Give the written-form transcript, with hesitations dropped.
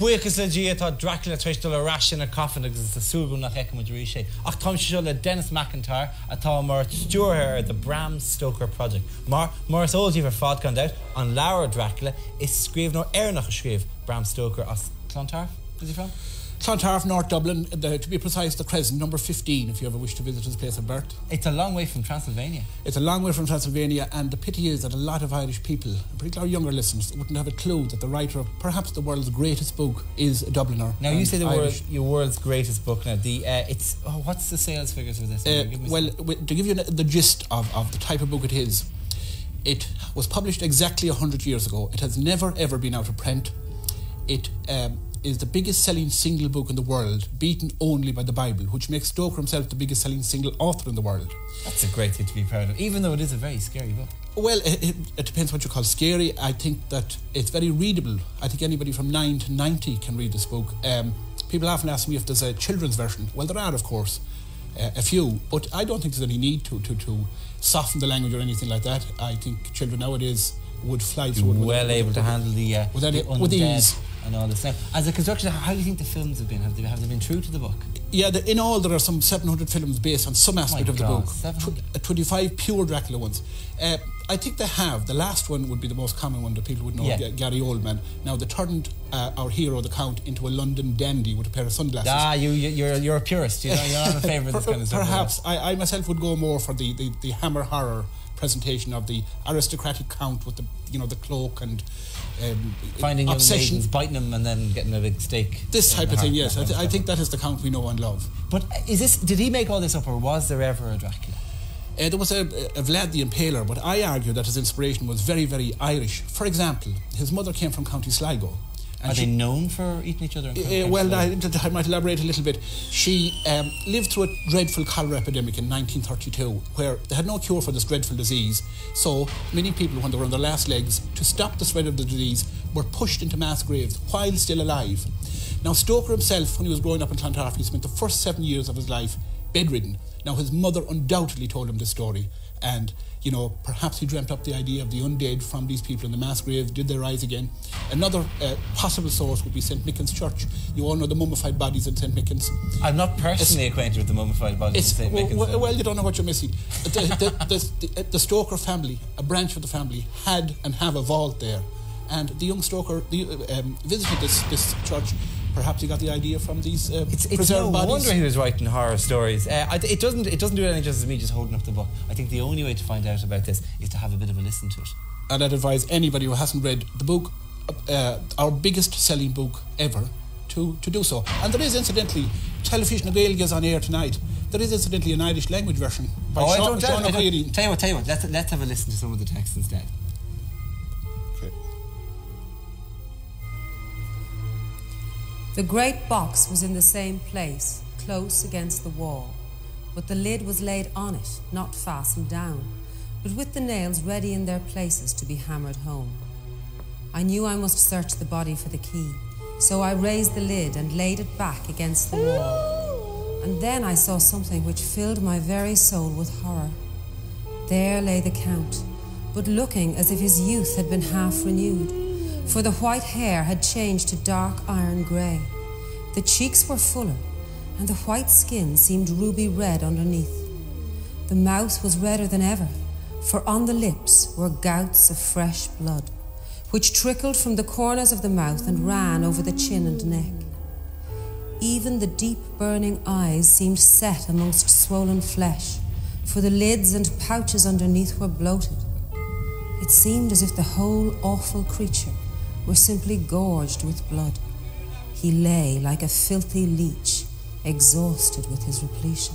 Buchas le G atá Dracula treéis dul a ras in a coffin agus is a súgum nach eice muid rí sé. Ach tá se le Denis McIntyre atá mar stúrthir the Bram Stoker Project. Mar is óiltí ar fád gan out an leabhar Dracula is scríbnú nach a scríb Bram Stoker as Clontarf. Is he from? Clontarf, North Dublin, to be precise, the Crescent, number 15, if you ever wish to visit his place of birth. It's a long way from Transylvania. It's a long way from Transylvania, and the pity is that a lot of Irish people, particularly our younger listeners, wouldn't have a clue that the writer of perhaps the world's greatest book is a Dubliner. Now, you say your world's greatest book now. What's the sales figures for this? Well, to give you the gist of the type of book it is, it was published exactly 100 years ago. It has never, ever been out of print. It is the biggest selling single book in the world, beaten only by the Bible, which makes Stoker himself the biggest selling single author in the world. That's a great thing to be proud of, even though it is a very scary book. Well, it depends what you call scary. I think that it's very readable. I think anybody from 9 to 90 can read this book. People often ask me if there's a children's version. Well, there are, of course, a few, but I don't think there's any need to soften the language or anything like that. I think children nowadays would fly through it. Well able to handle the with ease. And all this. Now, as a construction, how do you think the films have been? Have they been true to the book? Yeah, in all there are some 700 films based on some aspect of the book. 25 pure Dracula ones. I think they have. The last one would be the most common one that people would know, Gary Oldman. Now, they turned our hero, the Count, into a London dandy with a pair of sunglasses. You're a purist. You're not a favourite of this kind of stuff. Perhaps. I myself would go more for the Hammer horror presentation of the aristocratic Count with the cloak and finding obsession, young maidens, biting them and then getting a big steak. This type of thing, yes. I think that is the Count we know and love. But did he make all this up, or was there ever a Dracula? There was a Vlad the Impaler, but I argue that his inspiration was very, very Irish. For example, his mother came from County Sligo. Are they known for eating each other? Well, I might elaborate a little bit. She lived through a dreadful cholera epidemic in 1932, where they had no cure for this dreadful disease. So many people, when they were on their last legs, to stop the spread of the disease, were pushed into mass graves while still alive. Now, Stoker himself, when he was growing up in Clontarf, he spent the first 7 years of his life bedridden. Now, his mother undoubtedly told him this story, and perhaps he dreamt up the idea of the undead from these people in the mass graves. Did they rise again? Another possible source would be St. Michan's Church. You all know the mummified bodies in St. Michan's. I'm not personally acquainted with the mummified bodies in St. Michan's. Well, you don't know what you're missing. The Stoker family, a branch of the family, had and have a vault there. And the young Stoker visited this church. Perhaps he got the idea from these preserved bodies. No wonder he was writing horror stories. It doesn't do any justice to me just holding up the book. I think the only way to find out about this is to have a bit of a listen to it. And I'd advise anybody who hasn't read the book, our biggest selling book ever, to do so. And there is, incidentally, Television of Gaeilge is on air tonight. There is, incidentally, an Irish language version by Sean O'Cleary. Tell you what, let's have a listen to some of the text instead. The great box was in the same place, close against the wall, but the lid was laid on it, not fastened down, but with the nails ready in their places to be hammered home. I knew I must search the body for the key, so I raised the lid and laid it back against the wall. And then I saw something which filled my very soul with horror. There lay the Count, but looking as if his youth had been half renewed, for the white hair had changed to dark iron grey. The cheeks were fuller, and the white skin seemed ruby red underneath. The mouth was redder than ever, for on the lips were gouts of fresh blood, which trickled from the corners of the mouth and ran over the chin and neck. Even the deep burning eyes seemed set amongst swollen flesh, for the lids and pouches underneath were bloated. It seemed as if the whole awful creature were simply gorged with blood. He lay like a filthy leech, exhausted with his repletion.